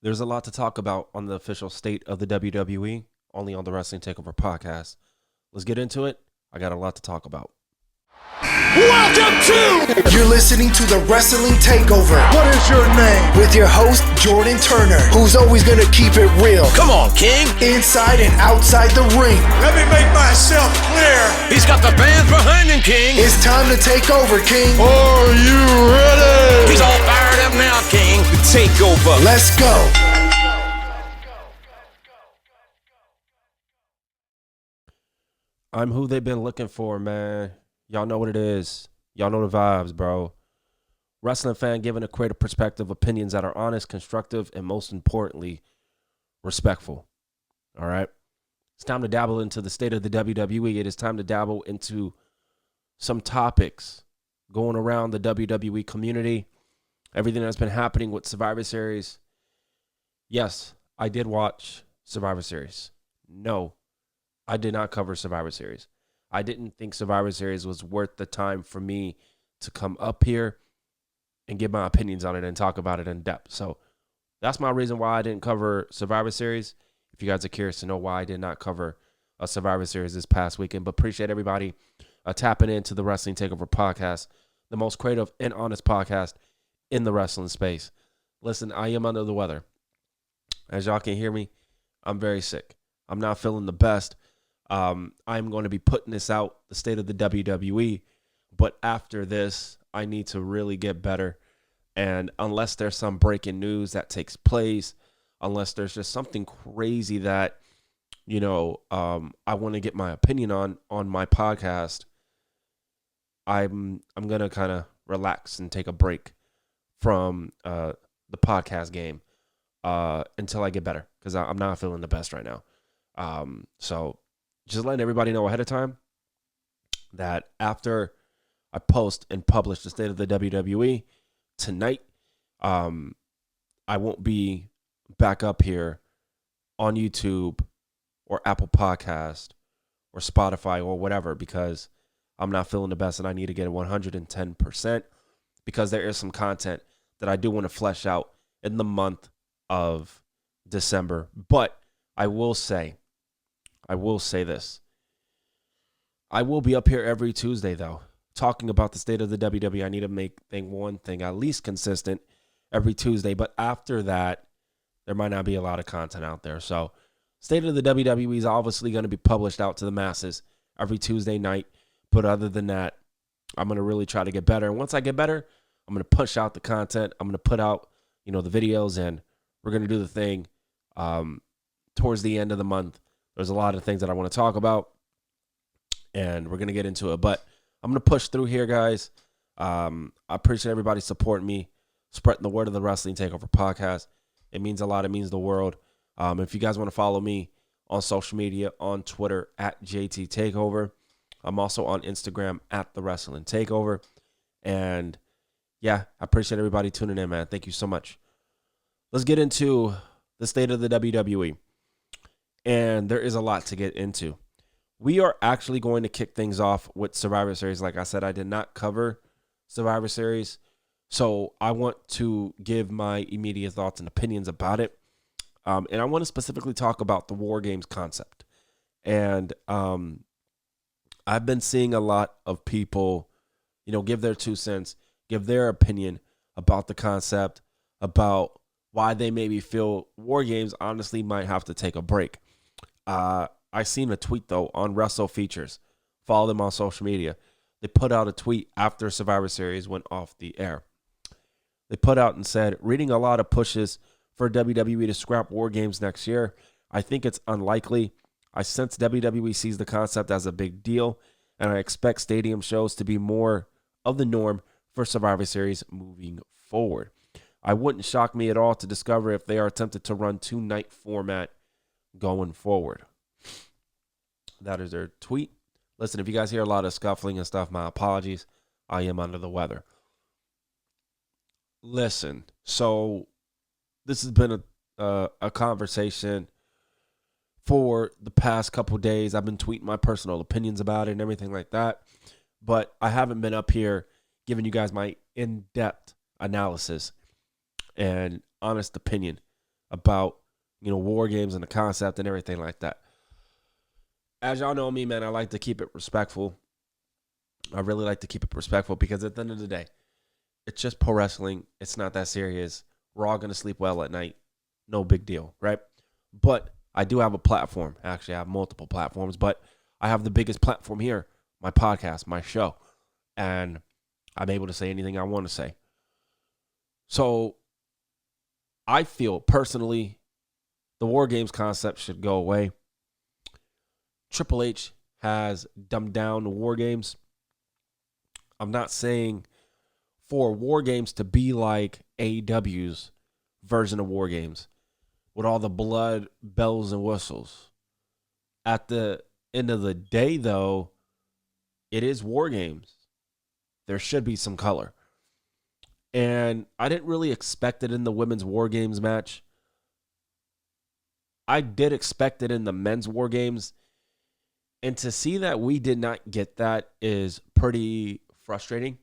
There's a lot to talk about on the official state of the WWE, only on the Wrestling Takeover podcast. Let's get into it. I got a lot to talk about. Welcome to... You're listening to the Wrestling Takeover. What is your name? With your host, Jordan Turner, who's always going to keep it real. Come on, King. Inside and outside the ring. Let me make myself clear. He's got the fans behind him, King. It's time to take over, King. Are you ready? He's all fired up now, King. The Takeover. Let's go. I'm who they've been looking for, man. Y'all know what it is. Y'all know the vibes, bro. Wrestling fan giving a creative perspective, opinions that are honest, constructive, and most importantly, respectful. All right? It's time to dabble into the state of the WWE. It is time to dabble into some topics going around the WWE community, everything that's been happening with Survivor Series. Yes, I did watch Survivor Series. No, I did not cover Survivor Series. I didn't think Survivor Series was worth the time for me to come up here and give my opinions on it and talk about it in depth. So that's my reason why I didn't cover Survivor Series. If you guys are curious to know why I did not cover a Survivor Series this past weekend, but appreciate everybody tapping into the Wrestling Takeover podcast, the most creative and honest podcast in the wrestling space. Listen, I am under the weather. As y'all can hear me, I'm very sick. I'm not feeling the best. I'm going to be putting this out, the state of the WWE, but after this, I need to really get better. And unless there's some breaking news that takes place, unless there's just something crazy that, I want to get my opinion on my podcast, I'm going to kind of relax and take a break from the podcast game until I get better, because I'm not feeling the best right now. So just letting everybody know ahead of time that after I post and publish the state of the WWE tonight, I won't be back up here on YouTube or Apple Podcast or Spotify or whatever, because I'm not feeling the best and I need to get it 110%, because there is some content that I do want to flesh out in the month of December. But I will say this. I will be up here every Tuesday, though, talking about the state of the WWE. I need to make one thing at least consistent every Tuesday. But after that, there might not be a lot of content out there. So state of the WWE is obviously going to be published out to the masses every Tuesday night. But other than that, I'm going to really try to get better. And once I get better, I'm going to push out the content. I'm going to put out, the videos, and we're going to do the thing towards the end of the month. There's a lot of things that I want to talk about, and we're going to get into it. But I'm going to push through here, guys. I appreciate everybody supporting me, spreading the word of the Wrestling Takeover podcast. It means a lot. It means the world. If you guys want to follow me on social media, on Twitter, at JT Takeover. I'm also on Instagram, at The Wrestling Takeover. And, yeah, I appreciate everybody tuning in, man. Thank you so much. Let's get into the state of the WWE. And there is a lot to get into. We are actually going to kick things off with Survivor Series. Like I said, I did not cover Survivor Series, so I want to give my immediate thoughts and opinions about it. And I want to specifically talk about the WarGames concept. And I've been seeing a lot of people, give their 2 cents, give their opinion about the concept, about why they maybe feel WarGames honestly might have to take a break. I seen a tweet, though, on Wrestle Features. Follow them on social media. They put out a tweet after Survivor Series went off the air. They put out and said, reading a lot of pushes for WWE to scrap WarGames next year. I think it's unlikely. I sense WWE sees the concept as a big deal, and I expect stadium shows to be more of the norm for Survivor Series moving forward. I wouldn't shock me at all to discover if they are tempted to run 2-night format going forward. That is their tweet. Listen, if you guys hear a lot of scuffling and stuff, my apologies. I am under the weather. Listen, so this has been a conversation for the past couple days. I've been tweeting my personal opinions about it and everything like that. But I haven't been up here giving you guys my in-depth analysis and honest opinion about, war games and the concept and everything like that. As y'all know me, man, I like to keep it respectful. I really like to keep it respectful because at the end of the day, it's just pro wrestling. It's not that serious. We're all going to sleep well at night. No big deal, right? But I do have a platform. Actually, I have multiple platforms, but I have the biggest platform here, my podcast, my show. And I'm able to say anything I want to say. So I feel personally the War Games concept should go away. Triple H has dumbed down the War Games. I'm not saying for War Games to be like AEW's version of War Games with all the blood, bells, and whistles. At the end of the day, though, it is War Games. There should be some color. And I didn't really expect it in the women's War Games match. I did expect it in the men's War Games. And to see that we did not get that is pretty frustrating.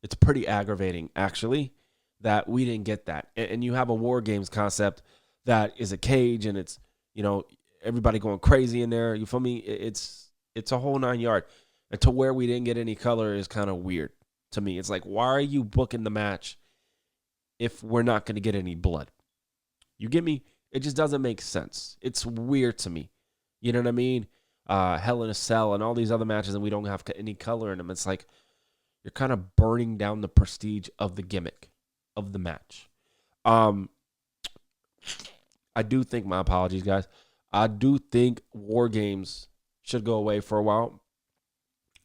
It's pretty aggravating, actually, that we didn't get that. And you have a War Games concept that is a cage and it's, everybody going crazy in there. You feel me? It's a whole 9 yard. And to where we didn't get any color is kind of weird to me. It's like, why are you booking the match if we're not going to get any blood? You get me? It just doesn't make sense. It's weird to me. You know what I mean? Hell in a Cell and all these other matches and we don't have any color in them. It's like you're kind of burning down the prestige of the gimmick of the match. I do think, my apologies, guys. I do think War Games should go away for a while.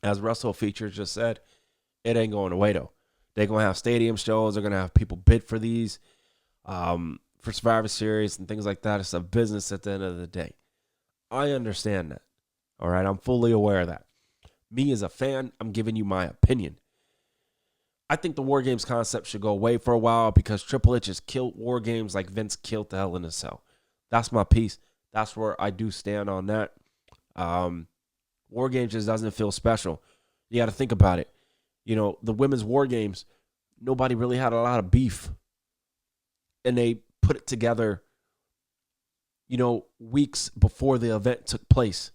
As Russell Features just said, it ain't going away, though. They're going to have stadium shows. They're going to have people bid for these, for Survivor Series and things like that. It's a business at the end of the day. I understand that. All right, I'm fully aware of that. Me as a fan, I'm giving you my opinion. I think the War Games concept should go away for a while because Triple H has killed War Games like Vince killed the Hell in a Cell. That's my piece. That's where I do stand on that. War Games just doesn't feel special. You got to think about it. The women's War Games, nobody really had a lot of beef. And they put it together, weeks before the event took place.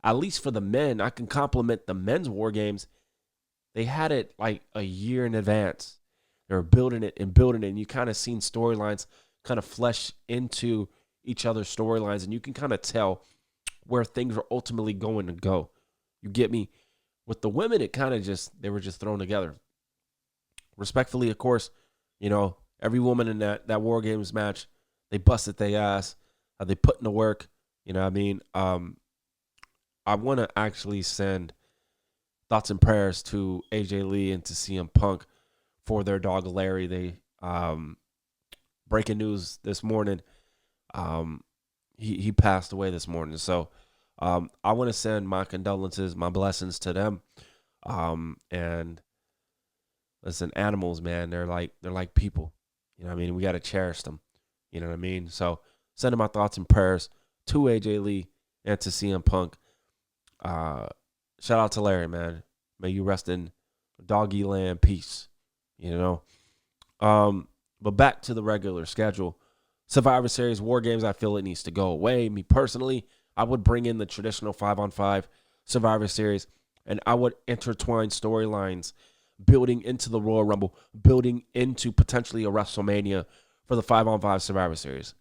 At least for the men, I can compliment the men's War Games. They had it like a year in advance. They were building it, and you kind of seen storylines kind of flesh into each other's storylines, and you can kind of tell where things are ultimately going to go. You get me? With the women, it kind of they were just thrown together. Respectfully, of course, every woman in that War Games match, they busted their ass. They put in the work. You know what I mean? I want to actually send thoughts and prayers to AJ Lee and to CM Punk for their dog Larry. They breaking news this morning. He passed away this morning. So I want to send my condolences, my blessings to them. And listen, animals, man, they're like people. You know what I mean? We got to cherish them. You know what I mean? So sending my thoughts and prayers to AJ Lee and to CM Punk. Shout out to Larry, man. May you rest in doggy land peace. But back to the regular schedule. Survivor Series, War Games, I feel it needs to go away. Me personally, I would bring in the traditional 5-on-5 Survivor Series, and I would intertwine storylines building into the Royal Rumble, building into potentially a WrestleMania for the 5-on-5 Survivor Series.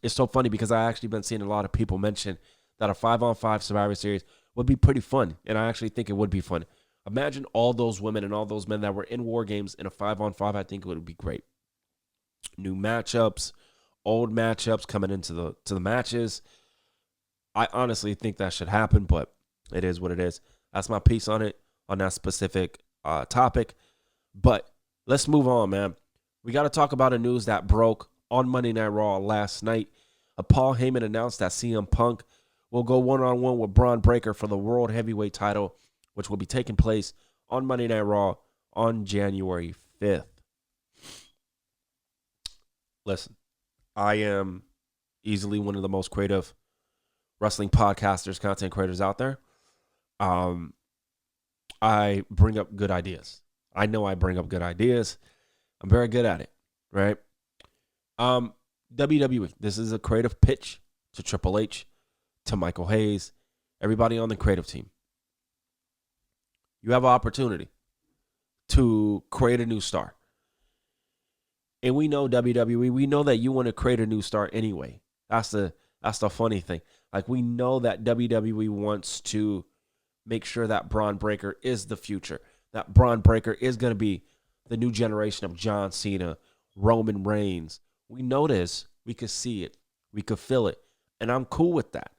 It's so funny because I actually been seeing a lot of people mention that a 5-on-5 Survivor Series would be pretty fun, and I actually think it would be fun. Imagine all those women and all those men that were in War Games in a 5-on-5. I think it would be great. New matchups, old matchups coming into the matches. I honestly think that should happen, but it is what it is. That's my piece on it, on that specific topic. But let's move on, man. We got to talk about a news that broke on Monday Night Raw last night. Paul Heyman announced that CM Punk will go one-on-one with Braun Breaker for the World Heavyweight title, which will be taking place on Monday Night Raw on January 5th. Listen, I am easily one of the most creative wrestling podcasters, content creators out there. I bring up good ideas. I know I bring up good ideas. I'm very good at it, right? WWE, this is a creative pitch to Triple H, to Michael Hayes, everybody on the creative team. You have an opportunity to create a new star. And we know WWE, we know that you want to create a new star anyway. That's the funny thing. Like, we know that WWE wants to make sure that Braun Breaker is the future. That Braun Breaker is going to be the new generation of John Cena, Roman Reigns. We know this. We could see it. We could feel it. And I'm cool with that.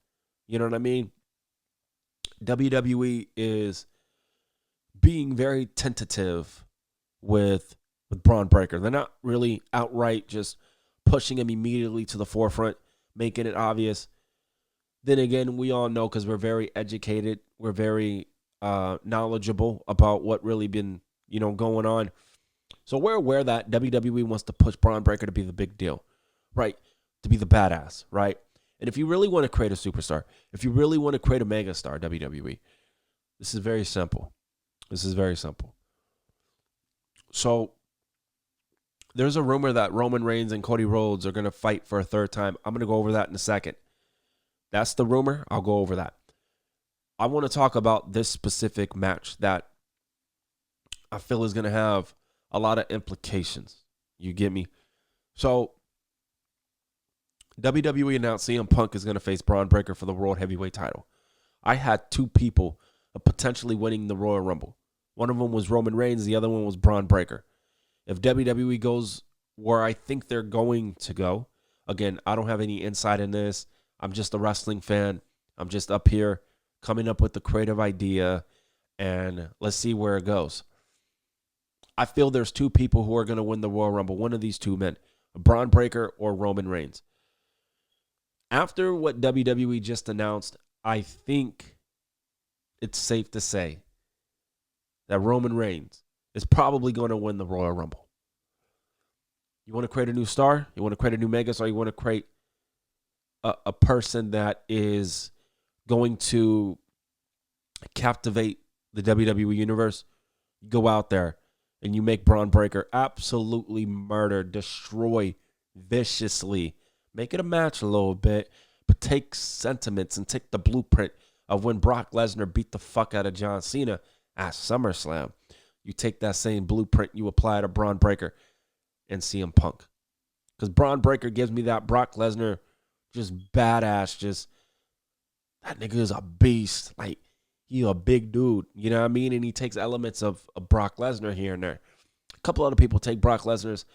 You know what I mean? WWE is being very tentative with Braun Breaker. They're not really outright just pushing him immediately to the forefront, making it obvious. Then again, we all know, because we're very educated, we're very knowledgeable about what really been, going on. So we're aware that WWE wants to push Braun Breaker to be the big deal, right? To be the badass, right? And if you really want to create a superstar, if you really want to create a megastar, WWE, this is very simple. This is very simple. So there's a rumor that Roman Reigns and Cody Rhodes are going to fight for a third time. I'm going to go over that in a second. That's the rumor. I'll go over that. I want to talk about this specific match that I feel is going to have a lot of implications. You get me? So WWE announced CM Punk is going to face Braun Breaker for the World Heavyweight title. I had two people potentially winning the Royal Rumble. One of them was Roman Reigns. The other one was Braun Breaker. If WWE goes where I think they're going to go, again, I don't have any insight in this. I'm just a wrestling fan. I'm just up here coming up with the creative idea, and let's see where it goes. I feel there's two people who are going to win the Royal Rumble. One of these two men, Braun Breaker or Roman Reigns. After what WWE just announced, I think it's safe to say that Roman Reigns is probably going to win the Royal Rumble. You want to create a new star? You want to create a new megastar? You want to create a person that is going to captivate the WWE universe? You go out there and you make Braun Breaker absolutely murder, destroy viciously. Make it a match a little bit, but take sentiments and take the blueprint of when Brock Lesnar beat the fuck out of John Cena at SummerSlam. You take that same blueprint, you apply it to Braun Breaker and CM Punk. Because Braun Breaker gives me that Brock Lesnar just badass, just that nigga is a beast. Like, he a big dude, you know what I mean? And he takes elements of Brock Lesnar here and there. A couple other people take Brock Lesnar's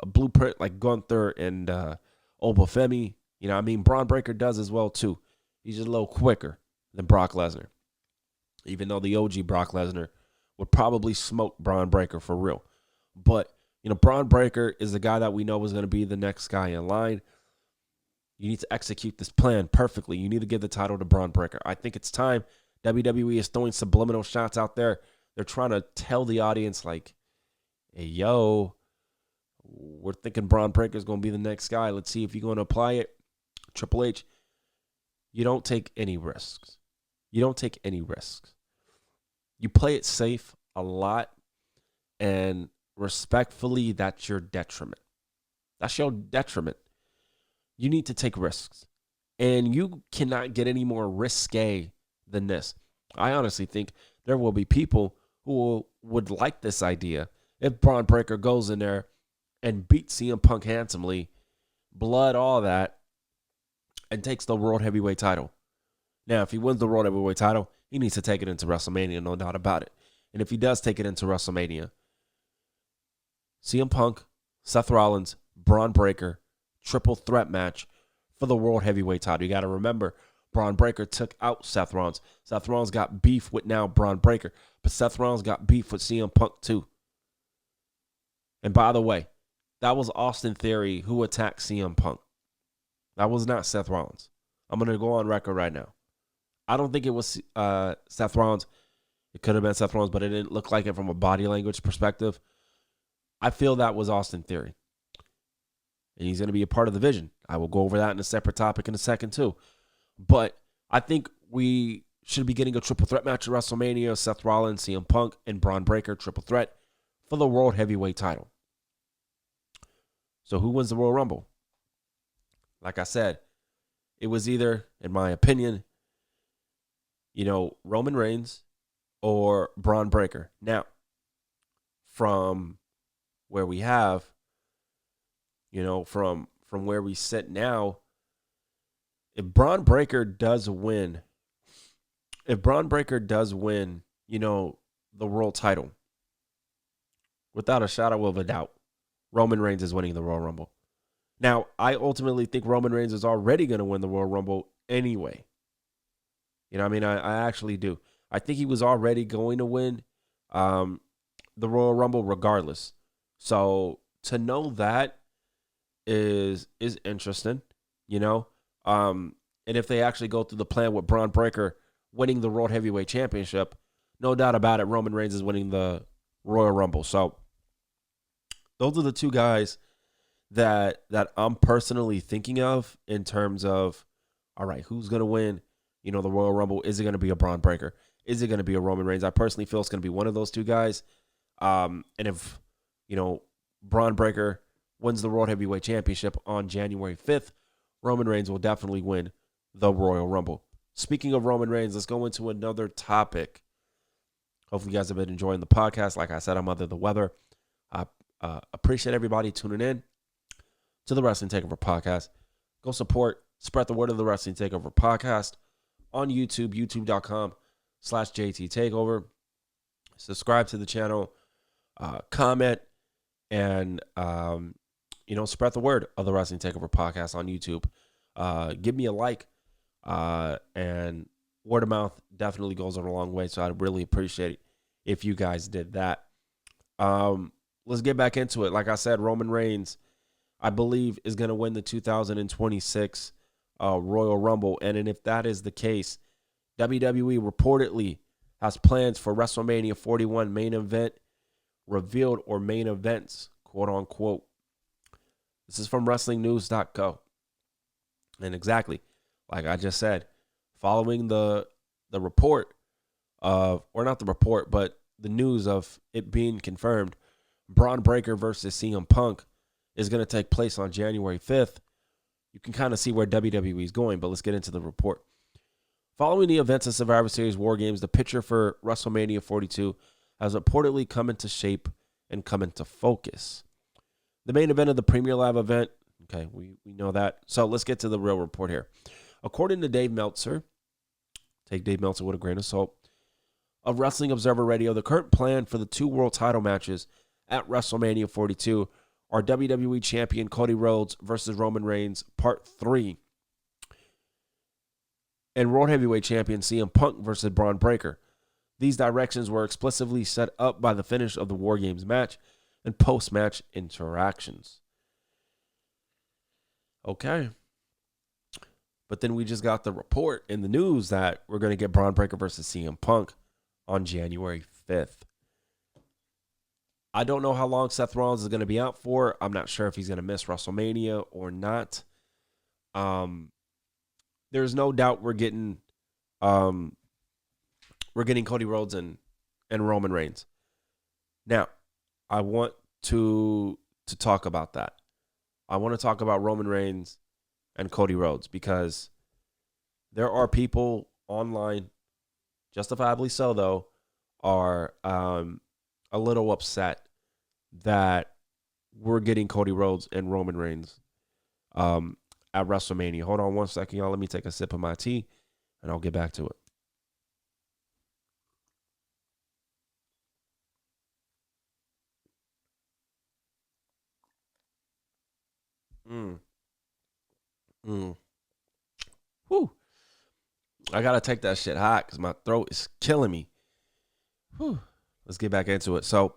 blueprint, like Gunther and Obafemi. You know what I mean? Braun Breaker does as well, too. He's just a little quicker than Brock Lesnar. Even though the OG Brock Lesnar would probably smoke Braun Breaker for real. But, Braun Breaker is the guy that we know is going to be the next guy in line. You need to execute this plan perfectly. You need to give the title to Braun Breaker. I think it's time. WWE is throwing subliminal shots out there. They're trying to tell the audience, like, hey, yo, we're thinking Braun Breaker is going to be the next guy. Let's see if you're going to apply it. Triple H, you don't take any risks. You don't take any risks. You play it safe a lot, and respectfully, that's your detriment. That's your detriment. You need to take risks, and you cannot get any more risque than this. I honestly think there will be people who would like this idea if Braun Breaker goes in there and beats CM Punk handsomely, blood, all that, and takes the World Heavyweight title. Now, if he wins the World Heavyweight title, he needs to take it into WrestleMania, no doubt about it. And if he does take it into WrestleMania, CM Punk, Seth Rollins, Braun Breaker, triple threat match for the World Heavyweight title. You got to remember, Braun Breaker took out Seth Rollins. Seth Rollins got beef with now Braun Breaker, but Seth Rollins got beef with CM Punk too. And by the way, that was Austin Theory who attacked CM Punk. That was not Seth Rollins. I'm going to go on record right now. I don't think it was Seth Rollins. It could have been Seth Rollins, but it didn't look like it from a body language perspective. I feel that was Austin Theory. And he's going to be a part of the vision. I will go over that in a separate topic in a second too. But I think we should be getting a triple threat match at WrestleMania. Seth Rollins, CM Punk, and Braun Breaker triple threat for the World Heavyweight title. So who wins the Royal Rumble? Like I said, it was either, in my opinion, Roman Reigns or Braun Breaker. Now, from where we have, from where we sit now, if Braun Breaker does win, the world title, without a shadow of a doubt, Roman Reigns is winning the Royal Rumble. Now, I ultimately think Roman Reigns is already going to win the Royal Rumble anyway. I actually do. I think he was already going to win the Royal Rumble regardless. So to know that is interesting, and if they actually go through the plan with Braun Breaker winning the World Heavyweight Championship, no doubt about it, Roman Reigns is winning the Royal Rumble. So those are the two guys that I'm personally thinking of in terms of, all right, who's going to win, the Royal Rumble? Is it going to be a Braun Breaker? Is it going to be a Roman Reigns? I personally feel it's going to be one of those two guys. And if, Braun Breaker wins the World Heavyweight Championship on January 5th, Roman Reigns will definitely win the Royal Rumble. Speaking of Roman Reigns, let's go into another topic. Hopefully you guys have been enjoying the podcast. Like I said, I'm under the weather. I appreciate everybody tuning in to the Wrestling Takeover Podcast. Go support, spread the word of the Wrestling Takeover Podcast on YouTube, youtube.com/JT Takeover. Subscribe to the channel, comment, and spread the word of the Wrestling Takeover Podcast on YouTube. Give me a like, and word of mouth definitely goes a long way. So I'd really appreciate it if you guys did that. Let's get back into it. Like I said, Roman Reigns, I believe, is going to win the 2026 Royal Rumble. And if that is the case, WWE reportedly has plans for WrestleMania 41 main event revealed, or main events, quote unquote. This is from WrestlingNews.co. And exactly, like I just said, following the report of, or not the report, but the news of it being confirmed, Braun Breaker versus CM Punk is going to take place on January 5th. You can kind of see where WWE is going, but let's get into the report. Following the events of Survivor Series WarGames, the picture for WrestleMania 42 has reportedly come into shape and come into focus. The main event of the Premier Live event, okay, we know that. So let's get to the real report here. According to Dave Meltzer, take Dave Meltzer with a grain of salt, of Wrestling Observer Radio, the current plan for the two world title matches at WrestleMania 42 are WWE Champion Cody Rhodes versus Roman Reigns, Part 3, and World Heavyweight Champion CM Punk versus Braun Breaker. These directions were explicitly set up by the finish of the WarGames match and post-match interactions. Okay. But then we just got the report in the news that we're going to get Braun Breaker versus CM Punk on January 5th. I don't know how long Seth Rollins is going to be out for. I'm not sure if he's going to miss WrestleMania or not. There's no doubt we're getting Cody Rhodes and Roman Reigns. Now, I want to talk about that. I want to talk about Roman Reigns and Cody Rhodes because there are people online, justifiably so though, are a little upset that we're getting Cody Rhodes and Roman Reigns at WrestleMania. Hold on one second, y'all. Let me take a sip of my tea, and I'll get back to it. Whew. I gotta take that shit hot because my throat is killing me. Whew. Let's get back into it. So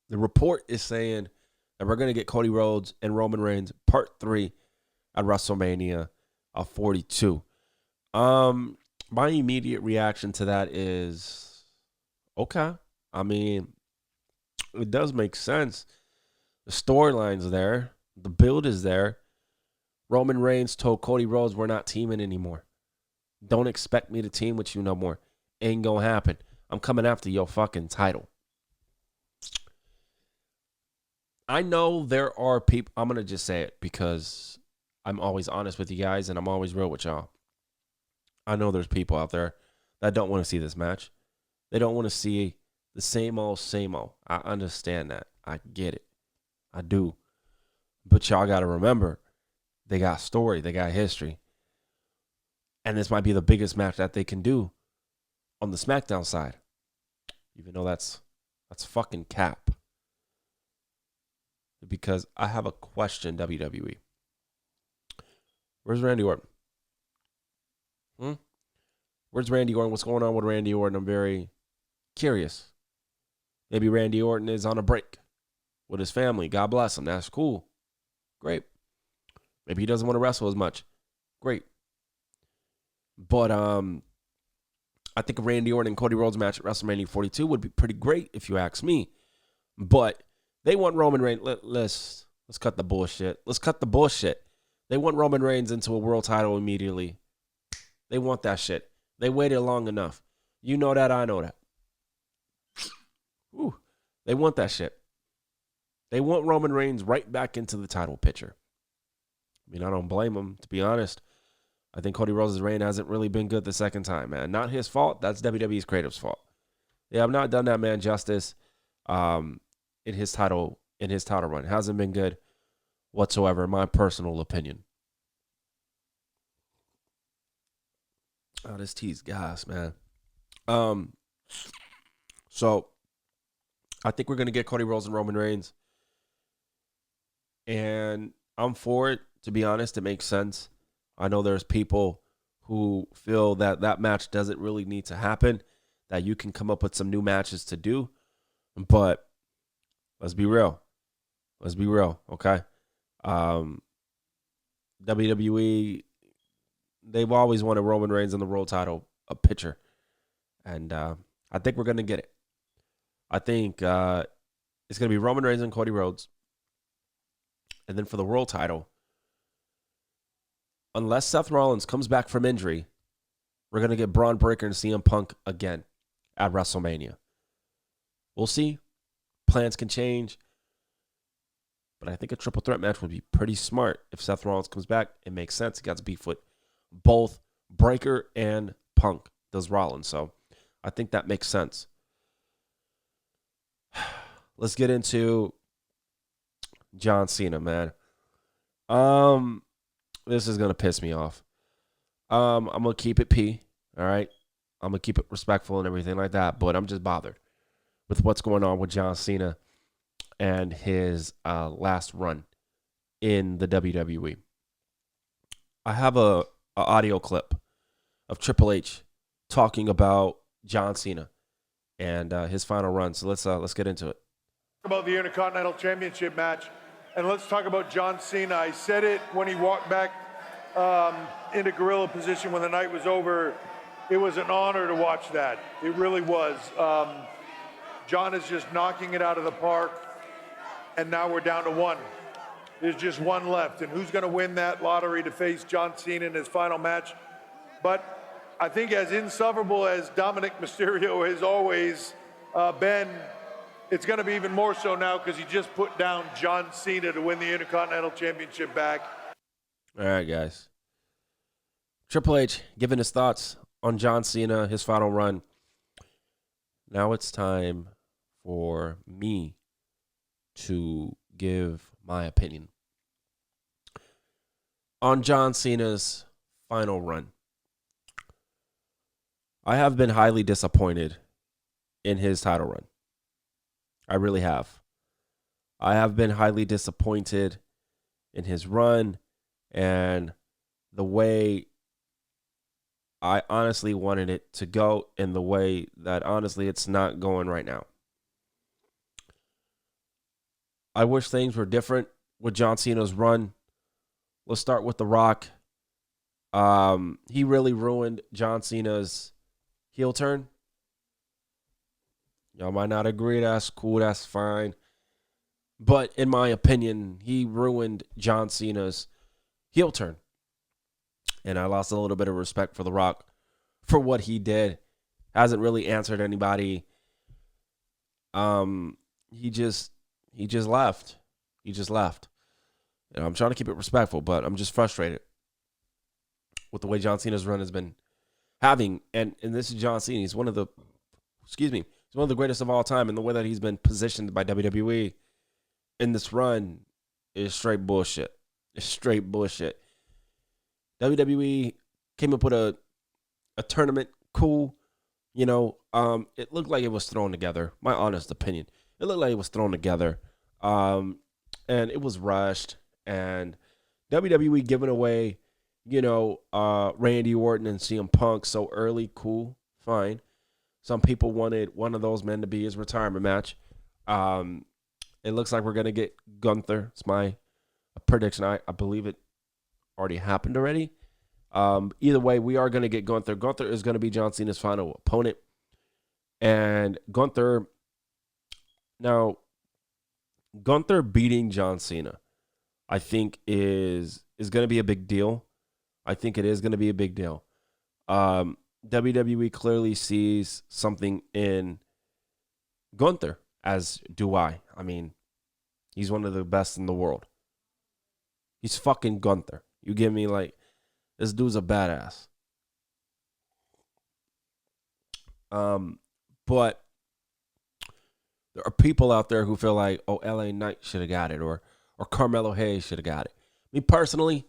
the report is saying that we're gonna get Cody Rhodes and Roman Reigns Part 3 at WrestleMania 42. My immediate reaction to that is okay. I mean, it does make sense. The storyline's there. The build is there. Roman Reigns told Cody Rhodes, we're not teaming anymore. Don't expect me to team with you no more. Ain't gonna happen. I'm coming after your fucking title. I know there are people, I'm going to just say it because I'm always honest with you guys and I'm always real with y'all. I know there's people out there that don't want to see this match. They don't want to see the same old, same old. I understand that. I get it. I do. But y'all got to remember, they got story, they got history. And this might be the biggest match that they can do on the SmackDown side. Even though that's fucking cap. Because I have a question, WWE. Where's Randy Orton? Where's Randy Orton? What's going on with Randy Orton? I'm very curious. Maybe Randy Orton is on a break with his family. God bless him. That's cool. Great. Maybe he doesn't want to wrestle as much. Great. But I think a Randy Orton and Cody Rhodes match at WrestleMania 42 would be pretty great if you ask me. But they want Roman Reigns. Let's cut the bullshit. Let's cut the bullshit. They want Roman Reigns into a world title immediately. They want that shit. They waited long enough. You know that. I know that. Ooh, they want that shit. They want Roman Reigns right back into the title picture. I mean, I don't blame them, to be honest. I think Cody Rhodes' reign hasn't really been good the second time, man. Not his fault. That's WWE's creative's fault. They have not done that man justice in his title run. It hasn't been good whatsoever, in my personal opinion. Oh, this tea's gas, man. So I think we're gonna get Cody Rhodes and Roman Reigns, and I'm for it. To be honest, it makes sense. I know there's people who feel that that match doesn't really need to happen, that you can come up with some new matches to do, but let's be real. Let's be real, okay? WWE, they've always wanted Roman Reigns in the world title a picture. And I think we're going to get it. I think it's going to be Roman Reigns and Cody Rhodes. And then for the world title, unless Seth Rollins comes back from injury, we're going to get Braun Breaker and CM Punk again at WrestleMania. We'll see. Plans can change. But I think a triple threat match would be pretty smart. If Seth Rollins comes back, it makes sense. He got to beef with both Breaker and Punk, does Rollins. So I think that makes sense. Let's get into John Cena, man. This is going to piss me off. I'm going to keep it P, all right? I'm going to keep it respectful and everything like that, but I'm just bothered with what's going on with John Cena and his last run in the WWE. I have a audio clip of Triple H talking about John Cena and his final run. So let's get into it. About the Intercontinental Championship match, and let's talk about John Cena. I said it when he walked back into gorilla position when the night was over. It was an honor to watch that. It really was. John is just knocking it out of the park, and now we're down to one. There's just one left, and who's going to win that lottery to face John Cena in his final match? But I think as insufferable as Dominic Mysterio has always been, it's going to be even more so now because he just put down John Cena to win the Intercontinental Championship back. All right, guys. Triple H giving his thoughts on John Cena, his final run. Now it's time for me to give my opinion on John Cena's final run. I have been highly disappointed in his title run. I really have. I have been highly disappointed in his run and the way I honestly wanted it to go and the way that honestly it's not going right now. I wish things were different with John Cena's run. Let's start with The Rock. He really ruined John Cena's heel turn. Y'all might not agree. That's cool. That's fine. But in my opinion, he ruined John Cena's heel turn. And I lost a little bit of respect for The Rock for what he did. Hasn't really answered anybody. He just left. He just left. You know, I'm trying to keep it respectful, but I'm just frustrated with the way John Cena's run has been having. And this is John Cena. He's one of the greatest of all time. And the way that he's been positioned by WWE in this run is straight bullshit. It's straight bullshit. WWE came up with a tournament, cool. You know, it looked like it was thrown together. My honest opinion, it looked like it was thrown together, and it was rushed. And WWE giving away, you know, Randy Orton and CM Punk so early, cool, fine. Some people wanted one of those men to be his retirement match. It looks like we're gonna get Gunther. It's my prediction. I believe it already happened already. Either way, we are going to get Gunther. Gunther is going to be John Cena's final opponent. And Gunther beating John Cena, I think is going to be a big deal. I think it is going to be a big deal. WWE clearly sees something in Gunther, as do I. I mean, he's one of the best in the world. He's fucking Gunther. You give me like, this dude's a badass. But there are people out there who feel like, oh, LA Knight should have got it, or Carmelo Hayes should have got it. Me personally,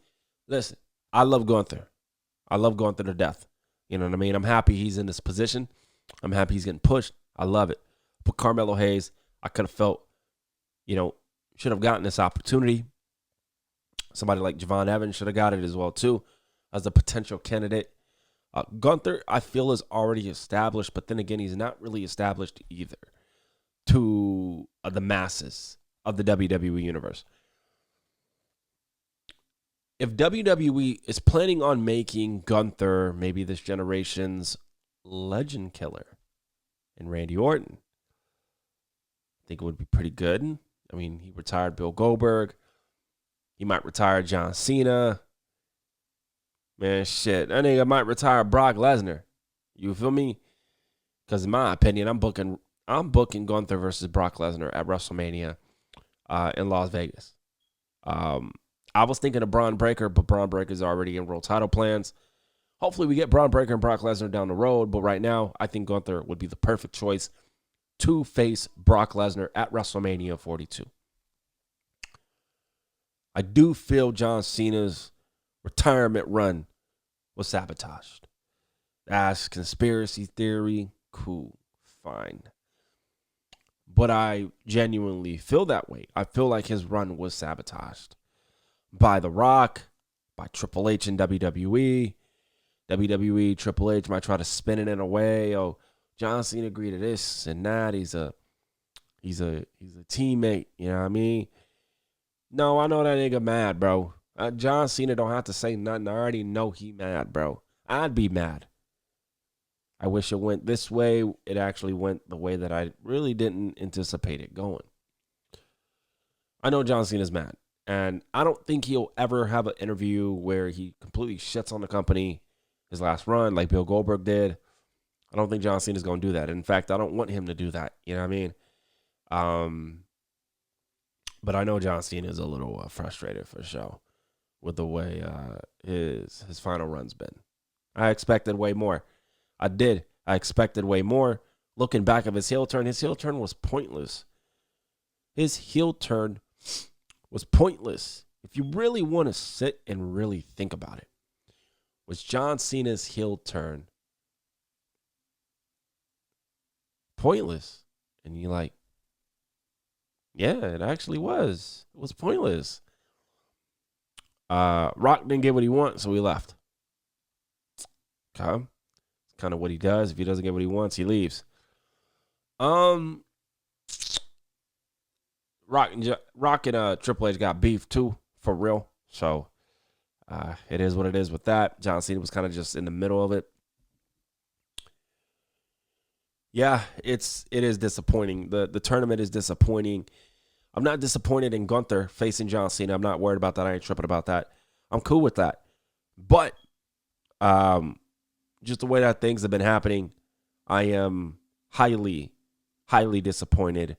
listen, I love Gunther. I love Gunther to death. You know what I mean? I'm happy he's in this position. I'm happy he's getting pushed. I love it. But Carmelo Hayes, I could have felt, you know, should have gotten this opportunity. Somebody like Javon Evans should have got it as well, too, as a potential candidate. Gunther, I feel, is already established, but then again, he's not really established either to the masses of the WWE universe. If WWE is planning on making Gunther maybe this generation's legend killer and Randy Orton, I think it would be pretty good. I mean, he retired Bill Goldberg. He might retire John Cena. Man, shit. That nigga might retire Brock Lesnar. You feel me? Because in my opinion, I'm booking Gunther versus Brock Lesnar at WrestleMania in Las Vegas. I was thinking of Braun Breaker, but Braun Breaker's already in world title plans. Hopefully we get Braun Breaker and Brock Lesnar down the road, but right now I think Gunther would be the perfect choice to face Brock Lesnar at WrestleMania 42. I do feel John Cena's retirement run was sabotaged. That's conspiracy theory. Cool. Fine. But I genuinely feel that way. I feel like his run was sabotaged by The Rock, by Triple H and WWE. WWE, Triple H might try to spin it in a way. Oh, John Cena agreed to this and that. He's a teammate. You know what I mean? No, I know that nigga mad, bro. John Cena don't have to say nothing. I already know he mad, bro. I'd be mad. I wish it went this way. It actually went the way that I really didn't anticipate it going. I know John Cena's mad. And I don't think he'll ever have an interview where he completely shits on the company his last run like Bill Goldberg did. I don't think John Cena's going to do that. In fact, I don't want him to do that. You know what I mean? But I know John Cena is a little frustrated for sure with the way his final run's been. I expected way more. I did. I expected way more. Looking back at his heel turn was pointless. His heel turn was pointless. If you really want to sit and really think about it, was John Cena's heel turn pointless? And you're like, yeah, it actually was. It was pointless. Rock didn't get what he wants, so he left. Okay. It's kind of what he does. If he doesn't get what he wants, he leaves. Rock and Triple H got beef too, for real. So it is what it is with that. John Cena was kind of just in the middle of it. Yeah, it is disappointing. The tournament is disappointing. I'm not disappointed in Gunther facing John Cena. I'm not worried about that. I ain't tripping about that. I'm cool with that. But just the way that things have been happening, I am highly, highly disappointed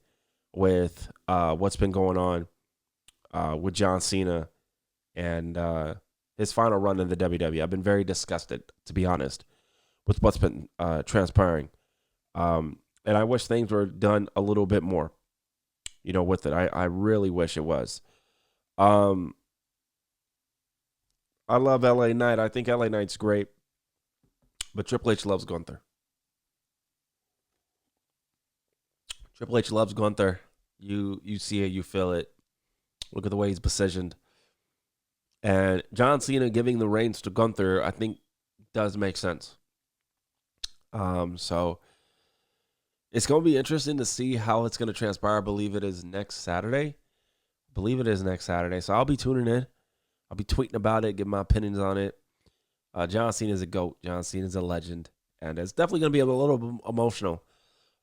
with what's been going on with John Cena and his final run in the WWE. I've been very disgusted, to be honest, with what's been transpiring. And I wish things were done a little bit more, with it. I really wish it was. I love LA Knight. I think LA Knight's great. But Triple H loves Gunther. Triple H loves Gunther. You see it, you feel it. Look at the way he's positioned. And John Cena giving the reins to Gunther, I think, does make sense. So it's going to be interesting to see how it's going to transpire. I believe it is next Saturday. So I'll be tuning in. I'll be tweeting about it, giving my opinions on it. John Cena is a GOAT. John Cena is a legend. And it's definitely going to be a little bit emotional,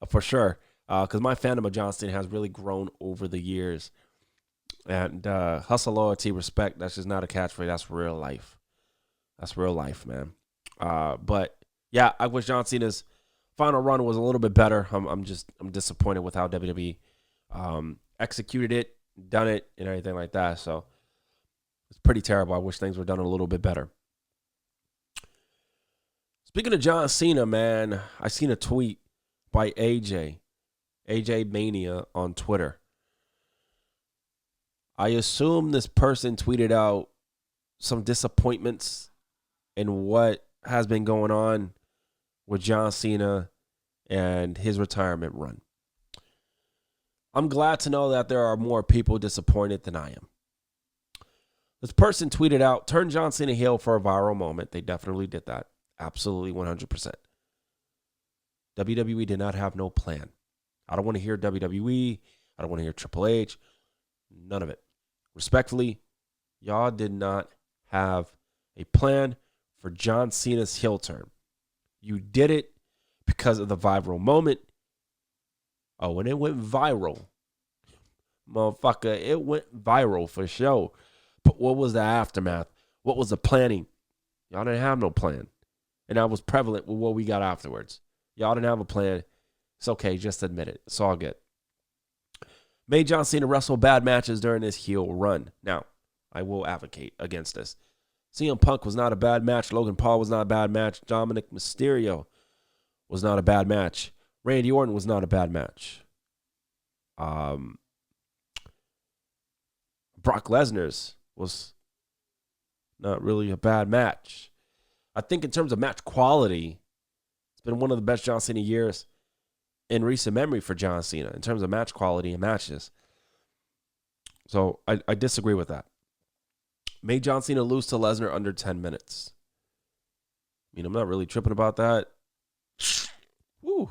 for sure. Because my fandom of John Cena has really grown over the years. And hustle, loyalty, respect, that's just not a catchphrase. That's real life. That's real life, man. But, yeah, I wish John Cena's final run was a little bit better. I'm disappointed with how WWE executed it, done it, and everything like that. So it's pretty terrible. I wish things were done a little bit better. Speaking of John Cena, man, I seen a tweet by AJ Mania on Twitter. I assume this person tweeted out some disappointments in what has been going on with John Cena and his retirement run. I'm glad to know that there are more people disappointed than I am. This person tweeted out, turn John Cena heel for a viral moment. They definitely did that. Absolutely 100%. WWE did not have no plan. I don't want to hear WWE. I don't want to hear Triple H. None of it. Respectfully, y'all did not have a plan for John Cena's heel turn. You did it because of the viral moment. Oh, and it went viral. Motherfucker, it went viral for sure. But what was the aftermath? What was the planning? Y'all didn't have no plan. And that was prevalent with what we got afterwards. Y'all didn't have a plan. It's okay, just admit it. It's all good. Made John Cena wrestle bad matches during his heel run. Now, I will advocate against this. CM Punk was not a bad match. Logan Paul was not a bad match. Dominic Mysterio was not a bad match. Randy Orton was not a bad match. Brock Lesnar's was not really a bad match. I think in terms of match quality, it's been one of the best John Cena years in recent memory for John Cena in terms of match quality and matches. So I disagree with that. Made John Cena lose to Lesnar under 10 minutes. I mean, I'm not really tripping about that. Woo.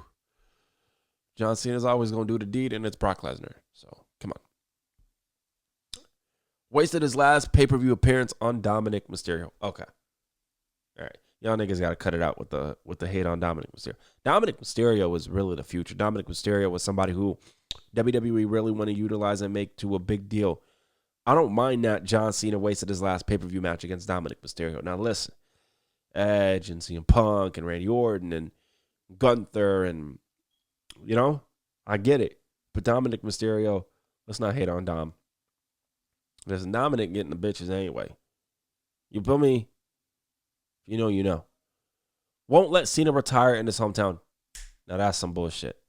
John Cena's always going to do the deed, and it's Brock Lesnar. So, come on. Wasted his last pay-per-view appearance on Dominic Mysterio. Okay. All right. Y'all niggas got to cut it out with the hate on Dominic Mysterio. Dominic Mysterio was really the future. Dominic Mysterio was somebody who WWE really want to utilize and make to a big deal. I don't mind that John Cena wasted his last pay-per-view match against Dominic Mysterio. Now listen, Edge and CM Punk and Randy Orton and Gunther and, I get it. But Dominic Mysterio, let's not hate on Dom. There's Dominic getting the bitches anyway. You feel me? You know. Won't let Cena retire in his hometown. Now that's some bullshit.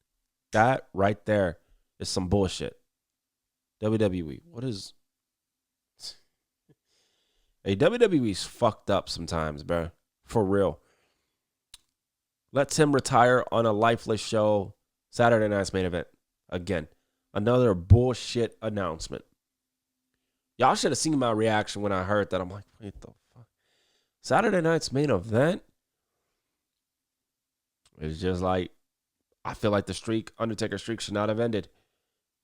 That right there is some bullshit. WWE, what is... Hey, WWE's fucked up sometimes, bro. For real. Lets him retire on a lifeless show. Saturday Night's Main Event. Again, another bullshit announcement. Y'all should have seen my reaction when I heard that. I'm like, wait the fuck? Saturday Night's Main Event? It's just like, I feel like the Undertaker streak should not have ended.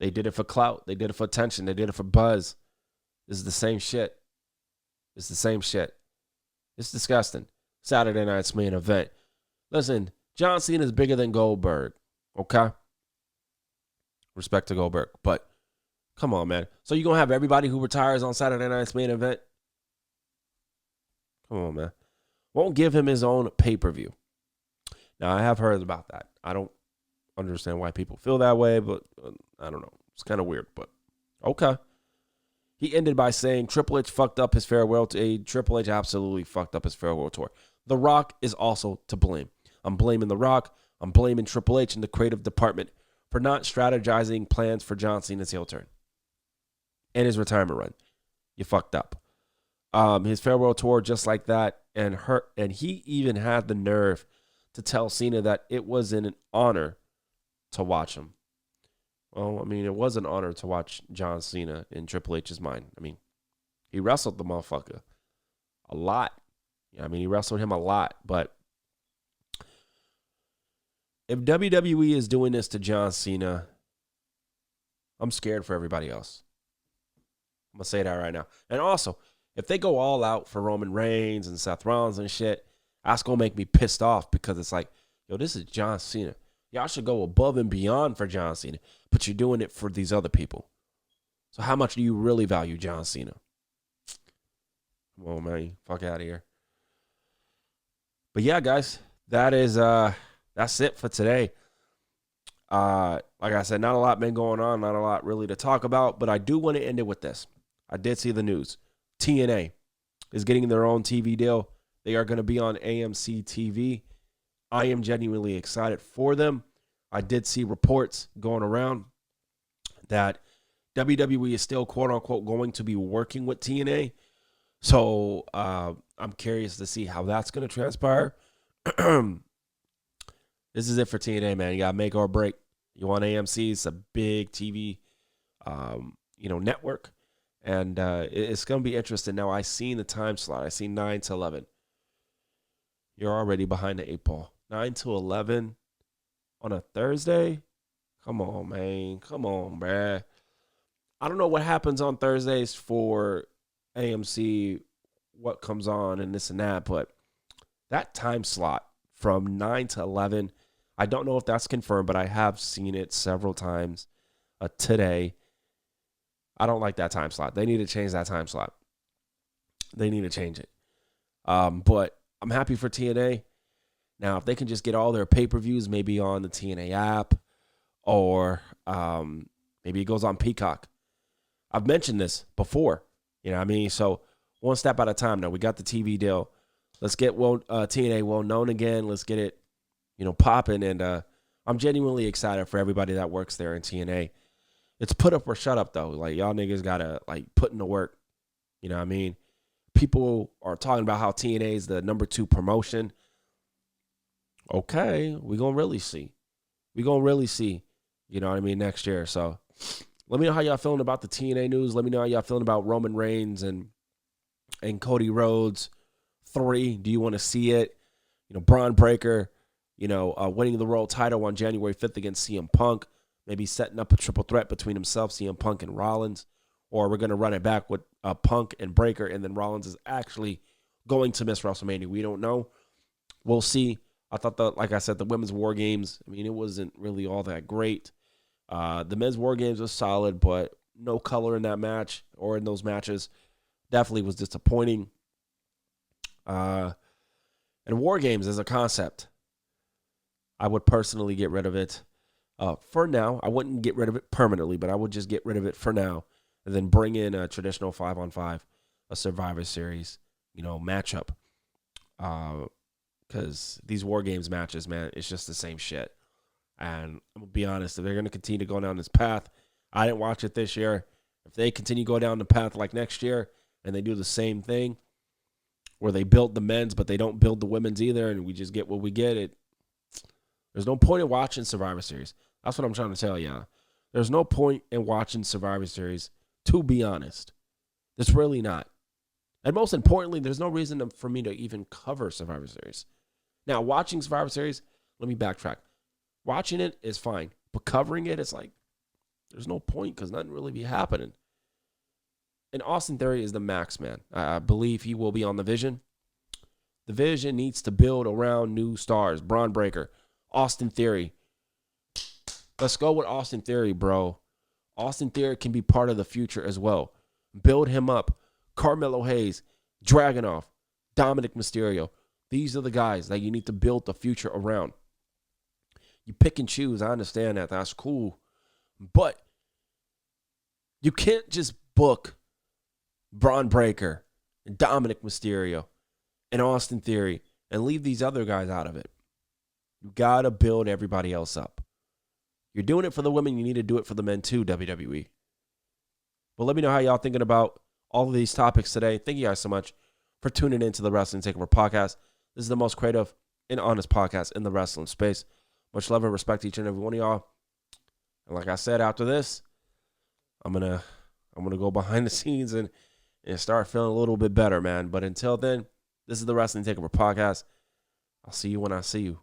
They did it for clout. They did it for attention. They did it for buzz. This is the same shit. It's the same shit. It's disgusting. Saturday Night's Main Event. Listen, John Cena is bigger than Goldberg. Okay? Respect to Goldberg. But, come on, man. So you going to have everybody who retires on Saturday Night's Main Event? Come on, man. Won't give him his own pay-per-view. Now, I have heard about that. I don't understand why people feel that way, but I don't know. It's kind of weird, but okay. He ended by saying Triple H fucked up his farewell tour. Triple H absolutely fucked up his farewell tour. The Rock is also to blame. I'm blaming The Rock. I'm blaming Triple H and the creative department for not strategizing plans for John Cena's heel turn and his retirement run. You fucked up. His farewell tour just like that, and he even had the nerve to tell Cena that it was an honor to watch him. Well, I mean, it was an honor to watch John Cena in Triple H's mind. I mean, he wrestled the motherfucker a lot. I mean, he wrestled him a lot, but if WWE is doing this to John Cena, I'm scared for everybody else. I'm going to say that right now. And also, if they go all out for Roman Reigns and Seth Rollins and shit, that's going to make me pissed off because it's like, yo, this is John Cena. Y'all should go above and beyond for John Cena, but you're doing it for these other people. So how much do you really value John Cena? Come on, man. Fuck out of here. But yeah, guys, that's it for today. Like I said, not a lot been going on, not a lot really to talk about, but I do want to end it with this. I did see the news. TNA is getting their own TV deal. They are going to be on AMC TV. I am genuinely excited for them. I did see reports going around that WWE is still, quote unquote, going to be working with TNA. So I'm curious to see how that's going to transpire. This is it for TNA, man. You got to make or break. You want AMC? It's a big TV, network. And it's going to be interesting. Now, I seen the time slot. I seen 9 to 11. You're already behind the 8 ball. 9 to 11 on a Thursday? Come on, man. Come on, bruh. I don't know what happens on Thursdays for AMC, what comes on and this and that, but that time slot from 9 to 11, I don't know if that's confirmed, but I have seen it several times today. I don't like that time slot. They need to change that time slot. They need to change it. But I'm happy for TNA. Now, if they can just get all their pay-per-views maybe on the TNA app or maybe it goes on Peacock. I've mentioned this before. You know what I mean? So one step at a time now. We got the TV deal. Let's get TNA well known again. Let's get it, popping. And I'm genuinely excited for everybody that works there in TNA. It's put up or shut up, though. Like, y'all niggas got to, put in the work. You know what I mean? People are talking about how TNA is the number 2 promotion. Okay, we're going to really see. We're going to really see, you know what I mean, next year. So let me know how y'all feeling about the TNA news. Let me know how y'all feeling about Roman Reigns and Cody Rhodes 3. Do you want to see it? Braun Breaker, winning the world title on January 5th against CM Punk. Maybe setting up a triple threat between himself, CM Punk, and Rollins. Or we're going to run it back with Punk and Breaker, and then Rollins is actually going to miss WrestleMania. We don't know. We'll see. I thought, like I said, the women's WarGames, it wasn't really all that great. The men's WarGames was solid, but no color in that match or in those matches. Definitely was disappointing. And WarGames as a concept, I would personally get rid of it for now. I wouldn't get rid of it permanently, but I would just get rid of it for now and then bring in a traditional 5-on-5, a Survivor Series, matchup. Because these WarGames matches, man, it's just the same shit. And I'm going to be honest, if they're going to continue to go down this path, I didn't watch it this year. If they continue to go down the path like next year and they do the same thing where they build the men's but they don't build the women's either and we just get what we get, there's no point in watching Survivor Series. That's what I'm trying to tell y'all. There's no point in watching Survivor Series, to be honest. There's really not. And most importantly, there's no reason for me to even cover Survivor Series. Now, watching Survivor Series, let me backtrack. Watching it is fine, but covering it, it's like, there's no point because nothing really be happening. And Austin Theory is the max, man. I believe he will be on the Vision. The Vision needs to build around new stars. Braun Breaker, Austin Theory. Let's go with Austin Theory, bro. Austin Theory can be part of the future as well. Build him up. Carmelo Hayes, Dragunov, Dominic Mysterio. These are the guys that you need to build the future around. You pick and choose. I understand that. That's cool. But you can't just book Braun Breaker, and Dominic Mysterio, and Austin Theory, and leave these other guys out of it. You got to build everybody else up. You're doing it for the women. You need to do it for the men too, WWE. But let me know how y'all thinking about all of these topics today. Thank you guys so much for tuning into the Wrestling Takeover podcast. This is the most creative and honest podcast in the wrestling space. Much love and respect to each and every one of y'all. And like I said, after this, I'm gonna go behind the scenes and start feeling a little bit better, man. But until then, this is the Wrestling Takeover podcast. I'll see you when I see you.